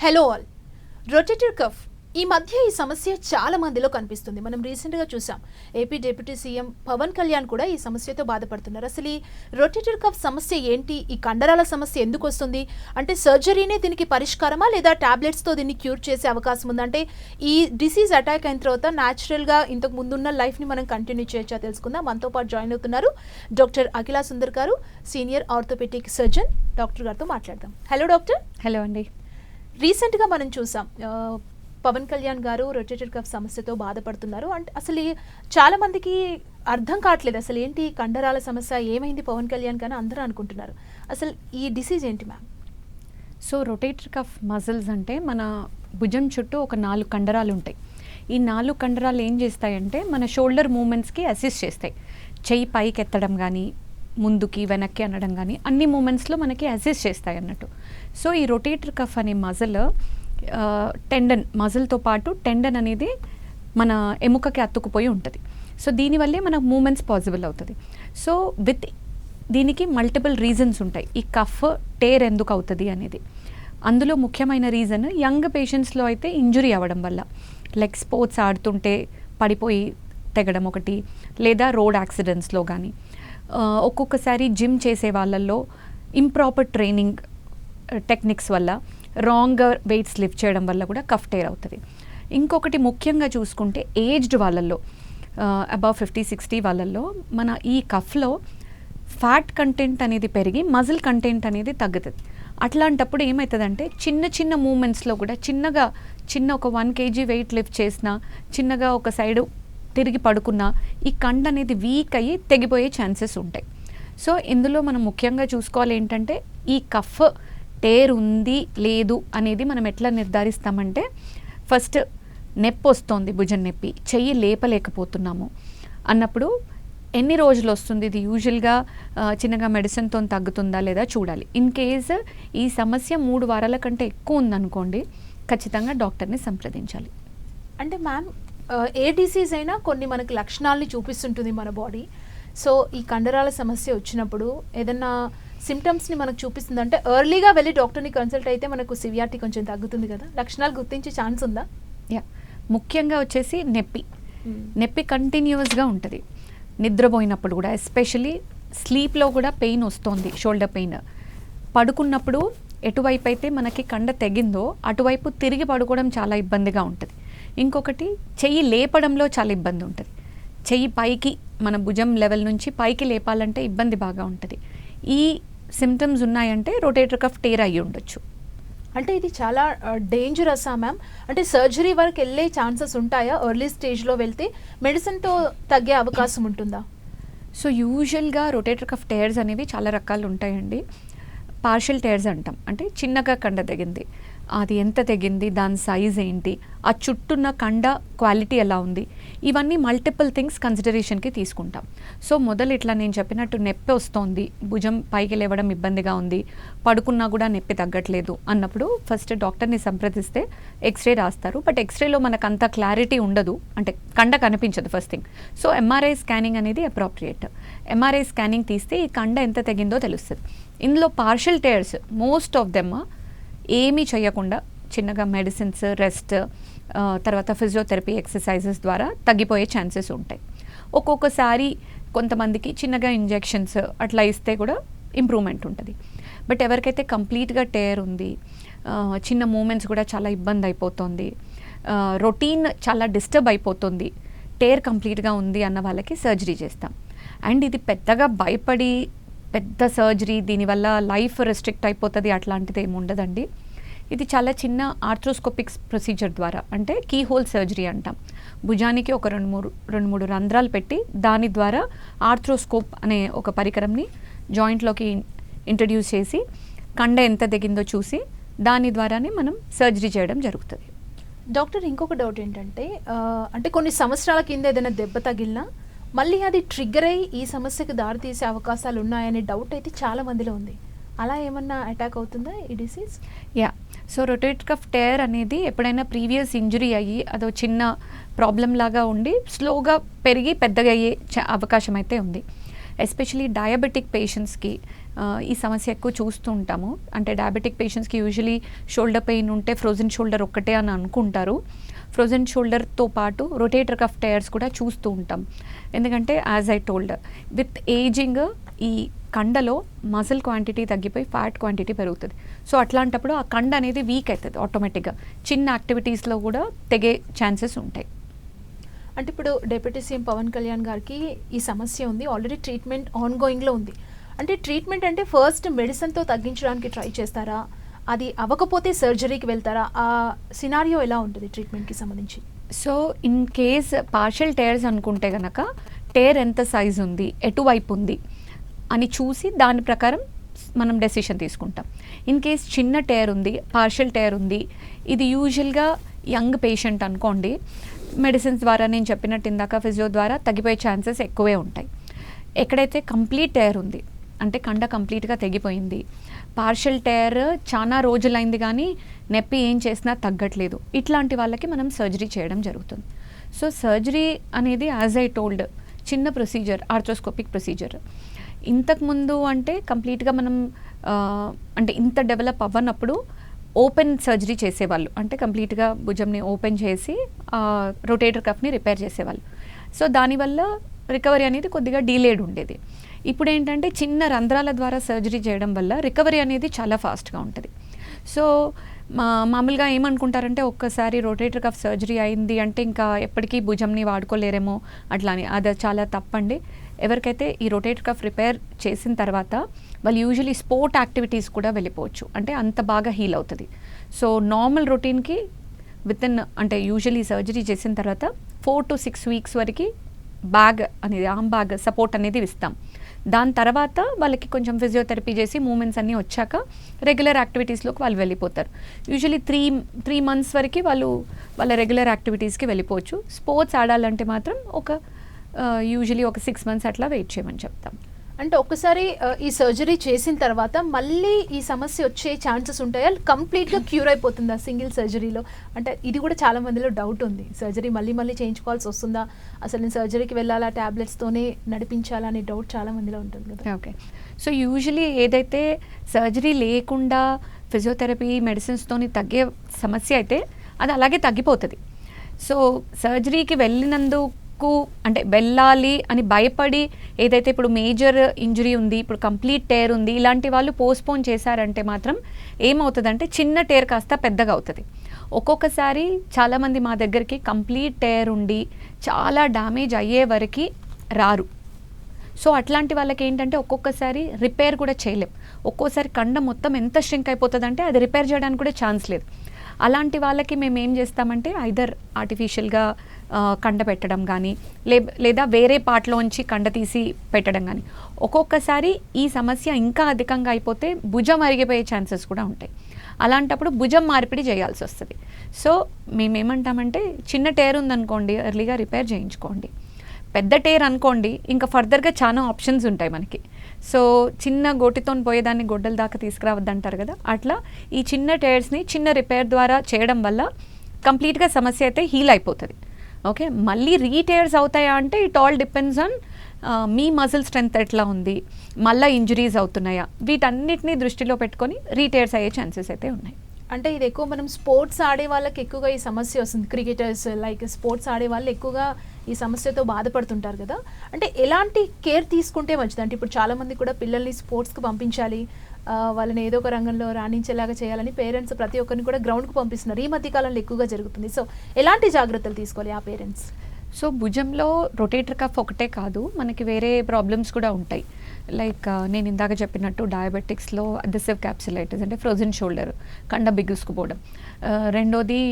Hello all. Rotator cuff ఈ మధ్య ఈ సమస్య చాలా మందిలో కనిపిస్తుంది. మనం రీసెంట్గా చూసాం, AP deputy CM Pawan Kalyan కూడా ఈ సమస్యతో బాధపడుతున్నారు. అసలు ఈ రొటేటర్ కఫ్ సమస్య ఏంటి, ఈ కండరాల సమస్య ఎందుకు వస్తుంది, అంటే సర్జరీనే దీనికి పరిష్కారమా లేదా టాబ్లెట్స్తో దీన్ని క్యూర్ చేసే అవకాశం ఉందా, అంటే ఈ డిసీజ్ అటాక్ అయిన తర్వాత న్యాచురల్గా ఇంతకు ముందున్న లైఫ్ని మనం కంటిన్యూ చేయొచ్చా తెలుసుకుందాం. మనతో పాటు జాయిన్ అవుతున్నారు డాక్టర్ అఖిలా సుందర్ గారు, సీనియర్ ఆర్థోపెడిక్ సర్జన్. డాక్టర్ గారితో మాట్లాడదాం. Hello doctor. హలో అండి. రీసెంట్గా మనం చూసాం, పవన్ కళ్యాణ్ గారు రొటేటర్ కఫ్ సమస్యతో బాధపడుతున్నారు. అంటే అసలు చాలా మందికి అర్థం కావట్లేదు, అసలు ఏంటి కండరాల సమస్య, ఏమైంది పవన్ కళ్యాణ్ కానీ అందరూ అనుకుంటున్నారు. అసలు ఈ డిసీజ్ ఏంటి ma'am? So rotator cuff muscles అంటే మన భుజం చుట్టూ ఒక 4 కండరాలు ఉంటాయి. ఈ 4 కండరాలు ఏం చేస్తాయంటే మన షోల్డర్ మూమెంట్స్కి అసిస్ట్ చేస్తాయి. చెయ్యి పైకి ఎత్తడం కానీ, ముందుకి వెనక్కి అనడం కానీ అన్ని మూమెంట్స్లో మనకి అసిస్ట్ చేస్తాయి అన్నట్టు. సో ఈ రొటేటర్ కఫ్ అనే మజిల్ టెండన్, మజిల్తో పాటు టెండన్ అనేది మన ఎముకకి అతుక్కుపోయి ఉంటుంది. సో దీనివల్లే మనకు మూమెంట్స్ పాసిబుల్ అవుతుంది. సో దీనికి మల్టిపుల్ రీజన్స్ ఉంటాయి ఈ కఫ్ టేర్ ఎందుకు అవుతుంది అనేది. అందులో ముఖ్యమైన రీజన్ యంగ్ పేషెంట్స్లో అయితే ఇంజురీ అవ్వడం వల్ల, లైక్ స్పోర్ట్స్ ఆడుతుంటే పడిపోయి తెగడం ఒకటి, లేదా రోడ్ యాక్సిడెంట్స్లో కానీ, ఒక్కొక్కసారి జిమ్ చేసే వాళ్ళల్లో ఇంప్రాపర్ ట్రైనింగ్ టెక్నిక్స్ వల్ల, రాంగ్ వెయిట్స్ లిఫ్ట్ చేయడం వల్ల కూడా కఫ్ టేర్ అవుతుంది. ఇంకొకటి ముఖ్యంగా చూసుకుంటే ఏజ్డ్ వాళ్ళల్లో, అబవ్ 50-60 వాళ్ళల్లో మన ఈ కఫ్లో ఫ్యాట్ కంటెంట్ అనేది పెరిగి మజిల్ కంటెంట్ అనేది తగ్గుతుంది. అట్లాంటప్పుడు ఏమవుతుందంటే చిన్న చిన్న మూమెంట్స్లో కూడా చిన్న ఒక 1 kg వెయిట్ లిఫ్ట్ చేసినా, చిన్నగా ఒక సైడు తిరిగి పడుకున్నా ఈ కండ అనేది వీక్ అయ్యి తెగిపోయే ఛాన్సెస్ ఉంటాయి. సో ఇందులో మనం ముఖ్యంగా చూసుకోవాలి ఏంటంటే ఈ కఫ్ టేర్ ఉంది లేదు అనేది మనం ఎట్లా నిర్ధారిస్తామంటే, ఫస్ట్ నొప్పి వస్తుంది, భుజం నొప్పి, చెయ్యి లేపలేకపోతున్నాము అన్నప్పుడు ఎన్ని రోజులు వస్తుంది, ఇది యూజువల్గా చిన్నగా మెడిసిన్తో తగ్గుతుందా లేదా చూడాలి. ఇన్ కేస్ ఈ సమస్య 3 వారాల కంటే ఎక్కువ ఉందనుకోండి, ఖచ్చితంగా డాక్టర్ని సంప్రదించాలి. అంటే మ్యామ్, ఏ డిసీజ్ అయినా కొన్ని మనకి లక్షణాలని చూపిస్తుంటుంది మన బాడీ. సో ఈ కండరాల సమస్య వచ్చినప్పుడు ఏదన్నా సిమ్టమ్స్ని మనకు చూపిస్తుంది అంటే ఎర్లీగా వెళ్ళి డాక్టర్ని కన్సల్ట్ అయితే మనకు సివియారిటీ కొంచెం తగ్గుతుంది కదా, లక్షణాలు గుర్తించే ఛాన్స్ ఉందా? ముఖ్యంగా వచ్చేసి నొప్పి కంటిన్యూస్గా ఉంటుంది. నిద్రపోయినప్పుడు కూడా, ఎస్పెషలీ స్లీప్లో కూడా పెయిన్ వస్తుంది, షోల్డర్ పెయిన్. పడుకున్నప్పుడు ఎటువైపు అయితే మనకి కండ తెగిందో అటువైపు తిరిగి పడుకోవడం చాలా ఇబ్బందిగా ఉంటుంది. ఇంకొకటి చెయ్యి లేపడంలో చాలా ఇబ్బంది ఉంటుంది. చెయ్యి పైకి మన భుజం లెవెల్ నుంచి పైకి లేపాలంటే ఇబ్బంది బాగా ఉంటుంది. ఈ సిమ్టమ్స్ ఉన్నాయంటే రొటేటర్ కఫ్ టేర్ అయ్యి ఉండొచ్చు. అంటే ఇది చాలా డేంజరసా మ్యామ్? అంటే సర్జరీ వరకు వెళ్ళే ఛాన్సెస్ ఉంటాయా? ఎర్లీ స్టేజ్లో వెళ్తే మెడిసిన్తో తగ్గే అవకాశం ఉంటుందా? సో యూజువల్గా రొటేటర్ కఫ్ టేర్స్ అనేవి చాలా రకాలు ఉంటాయండి. పార్షియల్ టేర్స్ అంటాం, అంటే చిన్నగా కండ తెగింది, అది ఎంత తెగింది, దాని సైజ్ ఏంటి, ఆ చుట్టూన్న కండ క్వాలిటీ ఎలా ఉంది, ఇవన్నీ మల్టిపుల్ థింగ్స్ కన్సిడరేషన్కి తీసుకుంటాం. సో మొదలు ఇట్లా నేను చెప్పినట్టు నొప్పి వస్తుంది, భుజం పైకి లేవడం ఇబ్బందిగా ఉంది, పడుకున్నా కూడా నొప్పి తగ్గట్లేదు అన్నప్పుడు ఫస్ట్ డాక్టర్ని సంప్రదిస్తే ఎక్స్రే రాస్తారు. బట్ ఎక్స్రేలో మనకు అంత క్లారిటీ ఉండదు, అంటే కండ కనిపించదు first thing. So MRI scanning అనేది అప్రోప్రియేట్. ఎంఆర్ఐ స్కానింగ్ తీస్తే ఈ కండ ఎంత తెగిందో తెలుస్తుంది. ఇందులో partial tears most of them ఏమీ చేయకుండా చిన్నగా మెడిసిన్స్, రెస్ట్, తర్వాత ఫిజియోథెరపీ ఎక్సర్సైజెస్ ద్వారా తగ్గిపోయే ఛాన్సెస్ ఉంటాయి. ఒక్కొక్కసారి కొంతమందికి చిన్నగా ఇంజెక్షన్స్ అట్లా ఇస్తే కూడా ఇంప్రూవ్మెంట్ ఉంటుంది. బట్ ఎవరికైతే కంప్లీట్గా టేర్ ఉంది, చిన్న మూమెంట్స్ కూడా చాలా ఇబ్బంది అయిపోతుంది, రొటీన్ చాలా డిస్టర్బ్ అయిపోతుంది, టేర్ కంప్లీట్గా ఉంది అన్న వాళ్ళకి సర్జరీ చేస్తాం. అండ్ ఇది పెద్దగా భయపడి పెద్ద సర్జరీ, దీనివల్ల లైఫ్ రెస్ట్రిక్ట్ అయిపోతుంది అట్లాంటిది ఏమి ఉండదండి. ఇది చాలా చిన్న ఆర్థ్రోస్కోపిక్ ప్రొసీజర్ ద్వారా, అంటే కీ హోల్ సర్జరీ అంటాం. భుజానికి ఒక 2-3 రంధ్రాలు పెట్టి దాని ద్వారా ఆర్థ్రోస్కోప్ అనే ఒక పరికరంని జాయింట్లోకి ఇంట్రడ్యూస్ చేసి కండ ఎంత తెగిందో చూసి దాని ద్వారానే మనం సర్జరీ చేయడం జరుగుతుంది. డాక్టర్, ఇంకొక డౌట్ ఏంటంటే, అంటే కొన్ని సంవత్సరాల కింద ఏదైనా దెబ్బ తగిలినా మళ్ళీ అది ట్రిగ్గర్ అయ్యి ఈ సమస్యకు దారితీసే అవకాశాలు ఉన్నాయనే డౌట్ అయితే చాలా మందిలో ఉంది. అలా ఏమన్నా అటాక్ అవుతుందా ఈ disease? So rotator cuff tear అనేది ఎప్పుడైనా ప్రీవియస్ ఇంజురీ అయ్యి అదో చిన్న ప్రాబ్లం లాగా ఉండి స్లోగా పెరిగి పెద్దగా అయ్యే అవకాశం అయితే ఉంది. ఎస్పెషలీ డయాబెటిక్ పేషెంట్స్కి ఈ సమస్య ఎక్కువ చూస్తూ ఉంటాము. అంటే డయాబెటిక్ పేషెంట్స్కి యూజువలీ షోల్డర్ పెయిన్ ఉంటే ఫ్రోజన్ షోల్డర్ ఒక్కటే అని అనుకుంటారు. ఫ్రోజన్ షోల్డర్తో పాటు రొటేటర్ కఫ్ టైర్స్ కూడా చూస్తూ ఉంటాం. ఎందుకంటే as I told, with ageing ఈ కండలో మజిల్ క్వాంటిటీ తగ్గిపోయి ఫ్యాట్ క్వాంటిటీ పెరుగుతుంది. సో అట్లాంటప్పుడు ఆ కండ అనేది వీక్ అవుతుంది ఆటోమేటిక్గా. చిన్న యాక్టివిటీస్లో కూడా తెగే ఛాన్సెస్ ఉంటాయి. అంటే ఇప్పుడు డిప్యూటీ సీఎం పవన్ కళ్యాణ్ గారికి ఈ సమస్య ఉంది, ఆల్రెడీ ట్రీట్మెంట్ ఆన్గోయింగ్లో ఉంది. అంటే ట్రీట్మెంట్ అంటే ఫస్ట్ మెడిసిన్తో తగ్గించడానికి ట్రై చేస్తారా, అది అవ్వకపోతే సర్జరీకి వెళ్తారా, ఆ సినారియో ఎలా ఉంటుంది ట్రీట్మెంట్కి సంబంధించి? So in case partial tears అనుకుంటే కనుక టేర్ ఎంత సైజ్ ఉంది, ఎటువైపు ఉంది అని చూసి దాని ప్రకారం మనం డెసిషన్ తీసుకుంటాం. ఇన్ కేస్ చిన్న టేర్ ఉంది, పార్షియల్ టేర్ ఉంది, ఇది యూజువల్గా యంగ్ పేషెంట్ అనుకోండి, మెడిసిన్స్ ద్వారా నేను చెప్పినట్టు ఇందాక ఫిజియో ద్వారా తగ్గిపోయే ఛాన్సెస్ ఎక్కువే ఉంటాయి. ఎక్కడైతే కంప్లీట్ టేర్ ఉంది అంటే కండ కంప్లీట్గా తెగిపోయింది, పార్షియల్ టేర్ చాలా రోజులైంది కానీ నొప్పి ఏం చేసినా తగ్గట్లేదు, ఇట్లాంటి వాళ్ళకి మనం సర్జరీ చేయడం జరుగుతుంది. సో సర్జరీ అనేది యాజ్ ఐ టోల్డ్ చిన్న ప్రొసీజర్, ఆర్థ్రోస్కోపిక్ ప్రొసీజర్. ఇంతకుముందు అంటే కంప్లీట్గా మనం అంటే ఇంత డెవలప్ అవ్వనప్పుడు ఓపెన్ సర్జరీ చేసేవాళ్ళు, అంటే కంప్లీట్గా భుజంని ఓపెన్ చేసి రొటేటర్ కఫ్ని రిపేర్ చేసేవాళ్ళు. సో దానివల్ల రికవరీ అనేది కొద్దిగా డీలేడ్ ఉండేది. ఇప్పుడు ఏంటంటే చిన్న రంధ్రాల ద్వారా సర్జరీ చేయడం వల్ల రికవరీ అనేది చాలా ఫాస్ట్గా ఉంటుంది. సో మామూలుగా ఏమనుకుంటారంటే ఒక్కసారి రొటేటర్ కఫ్ సర్జరీ అయింది అంటే ఇంకా ఎప్పటికీ భుజంని వాడుకోలేరేమో అట్లా అని. అది చాలా తప్పండి. ఎవరికైతే ఈ రొటేటర్ కఫ్ రిపేర్ చేసిన తర్వాత వాళ్ళు యూజువలీ స్పోర్ట్ యాక్టివిటీస్ కూడా వెళ్ళిపోవచ్చు, అంటే అంత బాగా హీల్ అవుతుంది. సో నార్మల్ రొటీన్కి వితిన్ అంటే యూజువలీ సర్జరీ చేసిన తర్వాత 4 to 6 weeks వరకు బ్యాగ్ అనేది ఆర్మ్ బ్యాగ్ సపోర్ట్ అనేది ఇస్తాం. దాని తర్వాత వాళ్ళకి కొంచెం ఫిజియోథెరపీ చేసి మూమెంట్స్ అన్నీ వచ్చాక రెగ్యులర్ యాక్టివిటీస్లోకి వాళ్ళు వెళ్ళిపోతారు. యూజువలీ 3 months వరకు వాళ్ళు వాళ్ళ రెగ్యులర్ యాక్టివిటీస్కి వెళ్ళిపోవచ్చు. స్పోర్ట్స్ ఆడాలంటే మాత్రం యూజువలీ ఒక 6 months అట్లా వెయిట్ చేయమని చెప్తాం. అంటే ఒక్కసారి ఈ సర్జరీ చేసిన తర్వాత మళ్ళీ ఈ సమస్య వచ్చే ఛాన్సెస్ ఉంటాయా, కంప్లీట్గా క్యూర్ అయిపోతుందా సింగిల్ సర్జరీలో? అంటే ఇది కూడా చాలా మందిలో డౌట్ ఉంది, సర్జరీ మళ్ళీ చేయించుకోవాల్సి వస్తుందా, అసలు నేను సర్జరీకి వెళ్ళాలా, ట్యాబ్లెట్స్తోనే నడిపించాలా అనే డౌట్ చాలా మందిలో ఉంటుంది కదా. ఓకే, సో యూజువలీ ఏదైతే సర్జరీ లేకుండా ఫిజియోథెరపీ మెడిసిన్స్తోని తగ్గే సమస్య అయితే అది అలాగే తగ్గిపోతుంది. సో సర్జరీకి వెళ్ళినందుకు అంటే వెళ్ళాలి అని భయపడి ఏదైతే ఇప్పుడు మేజర్ ఇంజరీ ఉంది, ఇప్పుడు కంప్లీట్ టేర్ ఉంది, ఇలాంటి వాళ్ళు పోస్ట్పోన్ చేశారంటే మాత్రం ఏమవుతుందంటే చిన్న టేర్ కాస్త పెద్దగా అవుతుంది. ఒక్కొక్కసారి చాలామంది మా దగ్గరికి కంప్లీట్ టేర్ ఉండి చాలా డ్యామేజ్ అయ్యే వరకు రారు. సో అట్లాంటి వాళ్ళకి ఏంటంటే ఒక్కొక్కసారి రిపేర్ కూడా చేయలేం. ఒక్కోసారి కండ మొత్తం ఎంత ష్రింక్ అయిపోతుందంటే అది రిపేర్ చేయడానికి కూడా ఛాన్స్ లేదు. అలాంటి వాళ్ళకి మేము ఏం చేస్తామంటే ఐదర్ ఆర్టిఫిషియల్గా కండ పెట్టడం కానీ లేదా వేరే పార్ట్లోంచి కండ తీసి పెట్టడం కానీ. ఒక్కొక్కసారి ఈ సమస్య ఇంకా అధికంగా అయిపోతే భుజం అరిగిపోయే ఛాన్సెస్ కూడా ఉంటాయి. అలాంటప్పుడు భుజం మార్పిడి చేయాల్సి వస్తుంది. సో మేమేమంటామంటే చిన్న టేర్ ఉందనుకోండి ఎర్లీగా రిపేర్ చేయించుకోండి. పెద్ద టేర్ అనుకోండి ఇంకా ఫర్దర్గా చాలా ఆప్షన్స్ ఉంటాయి మనకి. సో చిన్న గోటితో పోయేదాన్ని గొడ్డల దాకా తీసుకురావద్దంటారు కదా, అట్లా ఈ చిన్న టేర్స్ని చిన్న రిపేర్ ద్వారా చేయడం వల్ల కంప్లీట్గా సమస్య అయితే హీల్ అయిపోతుంది. ఓకే, మళ్ళీ రీటేర్స్ అవుతాయా అంటే it all depends on me muscle strength ఎట్లా ఉంది, మళ్ళీ ఇంజరీస్ అవుతున్నాయా, వీటన్నిటిని దృష్టిలో పెట్టుకొని రీటేర్స్ అయ్యే ఛాన్సెస్ అయితే ఉన్నాయి. అంటే ఇది ఎక్కువ మనం స్పోర్ట్స్ ఆడే వాళ్ళకి ఎక్కువగా ఈ సమస్య వస్తుంది. క్రికెటర్స్ లైక్ స్పోర్ట్స్ ఆడే వాళ్ళు ఎక్కువగా ఈ సమస్యతో బాధపడుతుంటారు కదా. అంటే ఎలాంటి కేర్ తీసుకుంటే మంచిది? అంటే ఇప్పుడు చాలామంది కూడా పిల్లల్ని స్పోర్ట్స్కి పంపించాలి, వాళ్ళని ఏదో ఒక రంగంలో రాణించేలాగా చేయాలని పేరెంట్స్ ప్రతి ఒక్కరిని కూడా గ్రౌండ్కి పంపిస్తున్నారు. ఈ మధ్య కాలంలో ఎక్కువగా జరుగుతుంది. సో ఎలాంటి జాగ్రత్తలు తీసుకోవాలి ఆ పేరెంట్స్? సో భుజంలో రొటేటర్ కఫ్ ఒకటే కాదు, మనకి వేరే ప్రాబ్లమ్స్ కూడా ఉంటాయి. లైక్ నేను ఇందాక చెప్పినట్టు డయాబెటిక్స్లో అడ్హెసివ్ క్యాప్సులైటిస్ అంటే ఫ్రోజన్ షోల్డర్, కండ బిగుసుకుపోవడం. రెండోది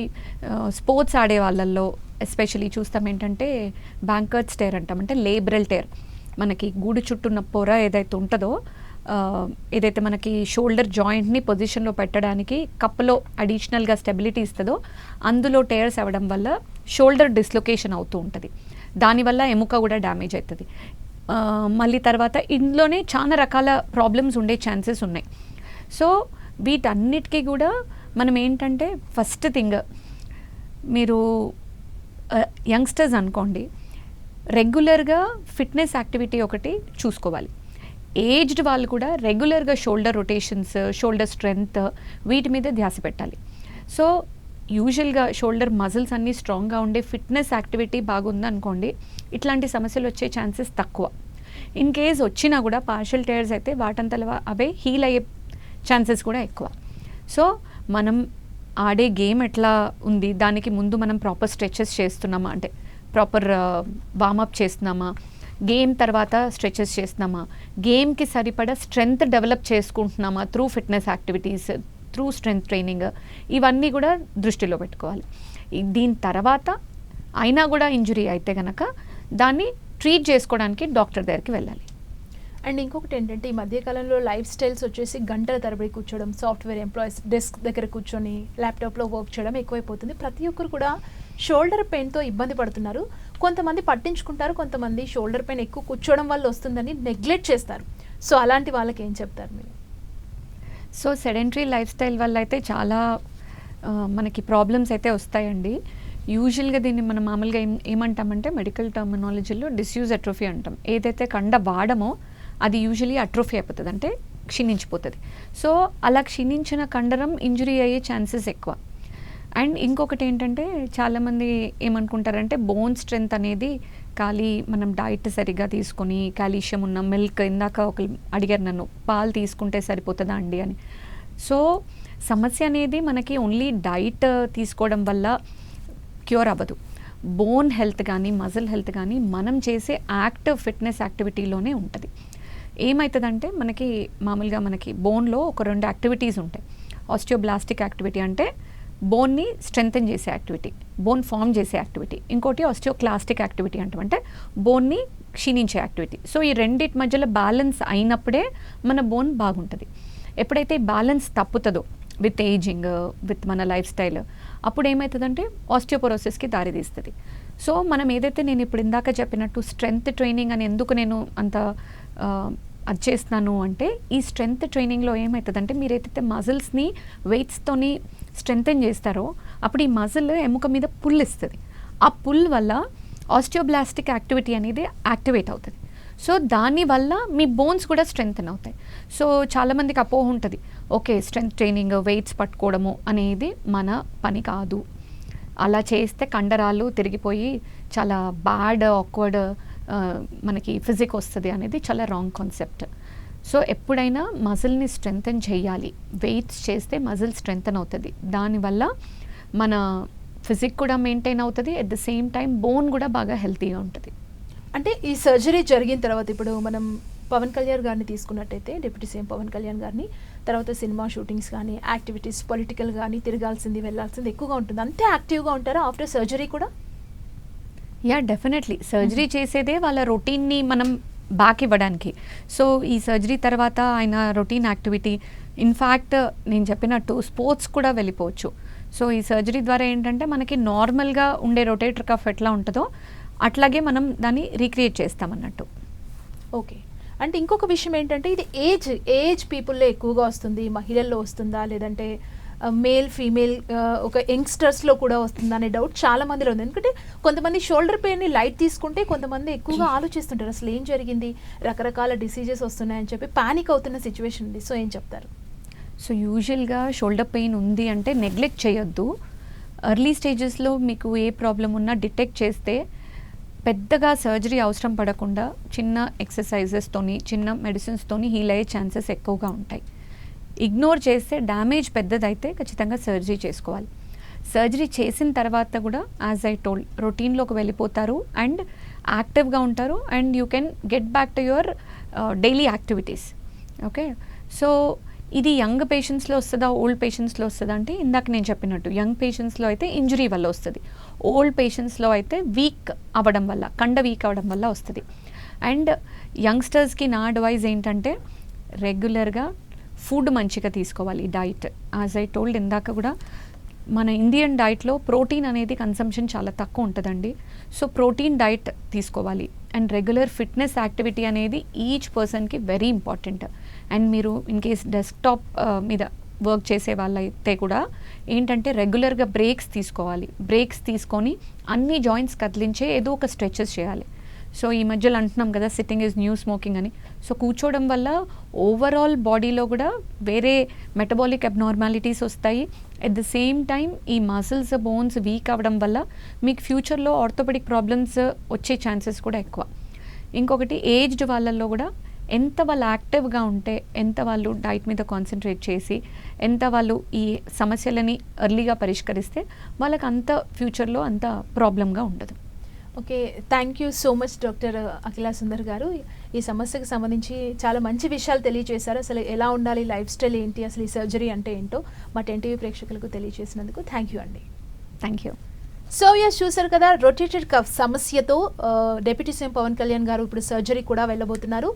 స్పోర్ట్స్ ఆడే వాళ్ళల్లో ఎస్పెషలీ చూస్తాం ఏంటంటే బ్యాంకర్స్ టేర్ అంటాం, అంటే లేబ్రల్ టేర్. మనకి గూడు చుట్టూన్న పొర ఏదైతే ఉంటుందో, ఏదైతే మనకి షోల్డర్ జాయింట్ని పొజిషన్లో పెట్టడానికి కప్పులో అడిషనల్గా స్టెబిలిటీ ఇస్తుందో అందులో టేర్స్ అవ్వడం వల్ల షోల్డర్ డిస్లొకేషన్ అవుతూ ఉంటుంది. దానివల్ల ఎముక కూడా డ్యామేజ్ అవుతుంది. మళ్ళీ తర్వాత ఇందులోనే చాలా రకాల ప్రాబ్లమ్స్ ఉండే ఛాన్సెస్ ఉన్నాయి. సో వీటన్నిటికీ కూడా మనం ఏంటంటే ఫస్ట్ థింగ్, మీరు యంగ్స్టర్స్ అనుకోండి, రెగ్యులర్గా ఫిట్నెస్ యాక్టివిటీ ఒకటి చూసుకోవాలి. ఏజ్డ్ వాళ్ళు కూడా రెగ్యులర్గా షోల్డర్ రొటేషన్స్, షోల్డర్ స్ట్రెంగ్త్ వీటి మీద ధ్యాస పెట్టాలి. సో యూజువల్గా షోల్డర్ మజిల్స్ అన్నీ స్ట్రాంగ్గా ఉండే ఫిట్నెస్ యాక్టివిటీ బాగుందనుకోండి, ఇట్లాంటి సమస్యలు వచ్చే ఛాన్సెస్ తక్కువ. ఇన్ కేస్ వచ్చినా కూడా పార్షియల్ టైర్స్ అయితే వాటంతల అవే హీల్ అయ్యే ఛాన్సెస్ కూడా ఎక్కువ. సో మనం ఆడే గేమ్ ఎట్లా ఉంది, దానికి ముందు మనం ప్రాపర్ స్ట్రెచెస్ చేస్తున్నామా, అంటే ప్రాపర్ వార్మప్ చేస్తున్నామా, గేమ్ తర్వాత స్ట్రెచెస్ చేస్తున్నామా, గేమ్కి సరిపడా స్ట్రెంగ్త్ డెవలప్ చేసుకుంటున్నామా through fitness activities, through strength training, ఇవన్నీ కూడా దృష్టిలో పెట్టుకోవాలి. దీని తర్వాత అయినా కూడా ఇంజురీ అయితే కనుక దాన్ని ట్రీట్ చేసుకోవడానికి డాక్టర్ దగ్గరికి వెళ్ళాలి. అండ్ ఇంకొకటి ఏంటంటే ఈ మధ్యకాలంలో లైఫ్ స్టైల్స్ వచ్చేసి గంటల తరబడి కూర్చోవడం, సాఫ్ట్వేర్ ఎంప్లాయీస్ డెస్క్ దగ్గర కూర్చొని ల్యాప్టాప్లో వర్క్ చేయడం ఎక్కువైపోతుంది. ప్రతి ఒక్కరు కూడా షోల్డర్ పెయిన్తో ఇబ్బంది పడుతున్నారు. కొంతమంది పట్టించుకుంటారు, కొంతమంది షోల్డర్ పెయిన్ ఎక్కువ కూర్చోవడం వల్ల వస్తుందని నెగ్లెక్ట్ చేస్తారు. సో అలాంటి వాళ్ళకి ఏం చెప్తారు మీరు? సో సెడెంటరీ లైఫ్ స్టైల్ వల్ల అయితే చాలా మనకి ప్రాబ్లమ్స్ అయితే వస్తాయండి. యూజువల్గా దీన్ని మనం మామూలుగా ఏమంటామంటే మెడికల్ టర్మినాలజీలో డిస్యూజ్ అట్రోఫీ అంటాం. ఏదైతే కండ వాడమో అది యూజువలీ అట్రోఫీ అయిపోతుంది, అంటే క్షీణించిపోతుంది. సో అలా క్షీణించిన కండరం ఇంజురీ అయ్యే ఛాన్సెస్ ఎక్కువ. అండ్ ఇంకొకటి ఏంటంటే చాలామంది ఏమనుకుంటారంటే బోన్ స్ట్రెంగ్త్ అనేది ఖాళీ మనం డైట్ సరిగ్గా తీసుకొని కాల్షియం ఉన్న మిల్క్, ఇందాక ఒకరు అడిగారు నన్ను, పాలు తీసుకుంటే సరిపోతుందా అండి అని. సో సమస్య అనేది మనకి ఓన్లీ డైట్ తీసుకోవడం వల్ల క్యూర్ అవ్వదు. బోన్ హెల్త్ కానీ మజిల్ హెల్త్ కానీ మనం చేసే యాక్టివ్ ఫిట్నెస్ యాక్టివిటీలోనే ఉంటుంది. ఏమవుతుందంటే మామూలుగా మనకి బోన్లో ఒక 2 యాక్టివిటీస్ ఉంటాయి. ఆస్టియోబ్లాస్టిక్ యాక్టివిటీ అంటే బోన్ని స్ట్రెంగ్తెన్ చేసే యాక్టివిటీ, బోన్ ఫామ్ చేసే యాక్టివిటీ. ఇంకోటి ఆస్టియోక్లాస్టిక్ యాక్టివిటీ అంటే బోన్ని క్షీణించే యాక్టివిటీ. సో ఈ రెండింటి మధ్యలో బ్యాలెన్స్ అయినప్పుడే మన బోన్ బాగుంటుంది. ఎప్పుడైతే బ్యాలెన్స్ తప్పుతుందో విత్ ఏజింగ్, విత్ మన లైఫ్ స్టైల్, అప్పుడు ఏమవుతుందంటే ఆస్టియోపోరోసిస్కి దారితీస్తుంది. సో మనం ఏదైతే నేను ఇప్పుడు ఇందాక చెప్పినట్టు స్ట్రెంగ్త్ ట్రైనింగ్ అని ఎందుకు నేను అంత అది చేస్తున్నాను అంటే, ఈ స్ట్రెంగ్త్ ట్రైనింగ్లో ఏమవుతుందంటే మీరు ఏదైతే మజిల్స్ని వెయిట్స్తోని స్ట్రెంగ్తెన్ చేస్తారో అప్పుడు ఈ మజిల్ ఎముక మీద పుల్ ఇస్తుంది. ఆ పుల్ వల్ల ఆస్టియోబ్లాస్టిక్ యాక్టివిటీ అనేది యాక్టివేట్ అవుతుంది. సో దానివల్ల మీ బోన్స్ కూడా స్ట్రెంగ్తెన్ అవుతాయి. సో చాలామందికి అపోహ ఉంటుంది, ఓకే స్ట్రెంగ్త్ ట్రైనింగ్ వెయిట్స్ పట్టుకోవడము అనేది మన పని కాదు, అలా చేస్తే కండరాలు తిరిగిపోయి చాలా బ్యాడ్ ఆక్వర్డ్ మనకి ఫిజిక్ వస్తుంది అనేది చాలా రాంగ్ కాన్సెప్ట్. సో ఎప్పుడైనా మజిల్ని స్ట్రెంగ్తెన్ చేయాలి, వెయిట్స్ చేస్తే మజిల్ స్ట్రెంగ్తెన్ అవుతుంది. దానివల్ల మన ఫిజిక్ కూడా మెయింటైన్ అవుతుంది, at the same time bone కూడా బాగా హెల్తీగా ఉంటుంది. అంటే ఈ సర్జరీ జరిగిన తర్వాత ఇప్పుడు మనం పవన్ కళ్యాణ్ గారిని తీసుకున్నట్టయితే, డిప్యూటీ సీఎం పవన్ కళ్యాణ్ గారిని, తర్వాత సినిమా షూటింగ్స్ కానీ యాక్టివిటీస్ పొలిటికల్ కానీ తిరగాల్సింది వెళ్ళాల్సింది ఎక్కువగా ఉంటుంది. అంతే యాక్టివ్గా ఉంటారా ఆఫ్టర్ సర్జరీ కూడా? Yeah definitely. సర్జరీ చేసేదే వాళ్ళ రొటీన్ని మనం బ్యాక్ ఇవ్వడానికి. సో ఈ సర్జరీ తర్వాత ఆయన రొటీన్ యాక్టివిటీ, ఇన్ఫ్యాక్ట్ నేను చెప్పినట్టు స్పోర్ట్స్ కూడా వెళ్ళిపోవచ్చు. సో ఈ సర్జరీ ద్వారా ఏంటంటే మనకి నార్మల్గా ఉండే రొటేటర్ కఫ్ ఎట్లా ఉంటుందో అట్లాగే మనం దాన్ని రీక్రియేట్ చేస్తామన్నట్టు. ఓకే. అంటే ఇంకొక విషయం ఏంటంటే ఇది ఏజ్ పీపుల్లో ఎక్కువగా వస్తుంది, మహిళల్లో వస్తుందా లేదంటే మేల్ ఫీమేల్ ఒక యంగ్స్టర్స్లో కూడా వస్తుందా అనే డౌట్ చాలా మందిలో ఉంది. ఎందుకంటే కొంతమంది షోల్డర్ పెయిన్ని లైట్ తీసుకుంటే, కొంతమంది ఎక్కువగా ఆలోచిస్తుంటారు అసలు ఏం జరిగింది, రకరకాల డిసీజెస్ వస్తున్నాయని చెప్పి పానిక్ అవుతున్న సిచ్యువేషన్ ఉంది. సో ఏం చెప్తారు? సో యూజువల్గా షోల్డర్ పెయిన్ ఉంది అంటే నెగ్లెక్ట్ చేయొద్దు. ఎర్లీ స్టేజెస్లో మీకు ఏ ప్రాబ్లం ఉన్నా డిటెక్ట్ చేస్తే పెద్దగా సర్జరీ అవసరం పడకుండా చిన్న ఎక్సర్సైజెస్తోని, చిన్న మెడిసిన్స్తోని హీల్ అయ్యే ఛాన్సెస్ ఎక్కువగా ఉంటాయి. ఇగ్నోర్ చేస్తే డ్యామేజ్ పెద్దదైతే ఖచ్చితంగా సర్జరీ చేసుకోవాలి. సర్జరీ చేసిన తర్వాత కూడా యాజ్ ఐ టోల్డ్ రొటీన్లోకి వెళ్ళిపోతారు అండ్ యాక్టివ్గా ఉంటారు and you can get back to your daily activities. Okay. So ఇది యంగ్ పేషెంట్స్లో వస్తుందా, ఓల్డ్ పేషెంట్స్లో వస్తుందా అంటే ఇందాక నేను చెప్పినట్టు యంగ్ పేషెంట్స్లో అయితే ఇంజరీ వల్ల వస్తుంది, ఓల్డ్ పేషెంట్స్లో అయితే వీక్ అవ్వడం వల్ల, కండ వీక్ అవ్వడం వల్ల వస్తుంది. అండ్ యంగ్స్టర్స్కి నా అడ్వైజ్ ఏంటంటే రెగ్యులర్గా ఫుడ్ మంచిగా తీసుకోవాలి, డైట్. యాజ్ ఐ టోల్డ్ ఇందాక కూడా మన ఇండియన్ డైట్లో ప్రోటీన్ అనేది కన్సంప్షన్ చాలా తక్కువ ఉంటుందండి. సో ప్రోటీన్ డైట్ తీసుకోవాలి అండ్ రెగ్యులర్ ఫిట్నెస్ యాక్టివిటీ అనేది ఈచ్ పర్సన్కి వెరీ ఇంపార్టెంట్. అండ్ మీరు ఇన్ కేస్ డెస్క్టాప్ మీద వర్క్ చేసే వాళ్ళైతే కూడా ఏంటంటే రెగ్యులర్గా బ్రేక్స్ తీసుకోవాలి. బ్రేక్స్ తీసుకొని అన్ని జాయింట్స్ కదిలించే ఏదో ఒక స్ట్రెచెస్ చేయాలి. సో ఈ మధ్యలో అంటున్నాం కదా సిట్టింగ్ ఈజ్ న్యూ స్మోకింగ్ అని. సో కూర్చోవడం వల్ల ఓవరాల్ బాడీలో కూడా వేరే మెటబాలిక్ అబ్నార్మాలిటీస్ వస్తాయి. ఎట్ ద సేమ్ టైం ఈ మసిల్స్ బోన్స్ వీక్ అవ్వడం వల్ల మీకు ఫ్యూచర్లో ఆర్థోపెడిక్ ప్రాబ్లమ్స్ వచ్చే ఛాన్సెస్ కూడా ఎక్కువ. ఇంకొకటి ఏజ్డ్ వాళ్ళల్లో కూడా ఎంత వాళ్ళు యాక్టివ్గా ఉంటే, ఎంత వాళ్ళు డైట్ మీద కాన్సన్ట్రేట్ చేసి, ఎంత వాళ్ళు ఈ సమస్యలని ఎర్లీగా పరిష్కరిస్తే వాళ్ళకి అంత ఫ్యూచర్లో అంత ప్రాబ్లంగా ఉండదు. Okay, thank you so much doctor Akhila Sundar గారు. ఈ సమస్యకు సంబంధించి చాలా మంచి విషయాలు తెలియజేశారు. అసలు ఎలా ఉండాలి, లైఫ్ స్టైల్ ఏంటి, అసలు ఈ సర్జరీ అంటే ఏంటో మా 10TV ప్రేక్షకులకు తెలియజేసినందుకు థ్యాంక్ యూ అండి. Thank you. సో యస్, చూసారు కదా, రొటేటెడ్ కఫ్ సమస్యతో డిప్యూటీ సీఎం పవన్ కళ్యాణ్ గారు ఇప్పుడు సర్జరీ కూడా వెళ్ళబోతున్నారు.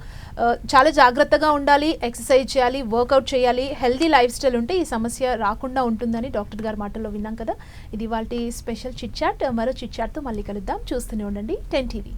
చాలా జాగ్రత్తగా ఉండాలి, ఎక్సర్సైజ్ చేయాలి, వర్కౌట్ చేయాలి, హెల్దీ లైఫ్ స్టైల్ ఉంటే ఈ సమస్య రాకుండా ఉంటుందని డాక్టర్ గారి మాటల్లో విన్నాం కదా. ఇది వాళ్ళ స్పెషల్ చిట్ చాట్. మరో చిట్ చాట్తో మళ్ళీ కలుద్దాం. చూస్తూనే ఉండండి 10TV.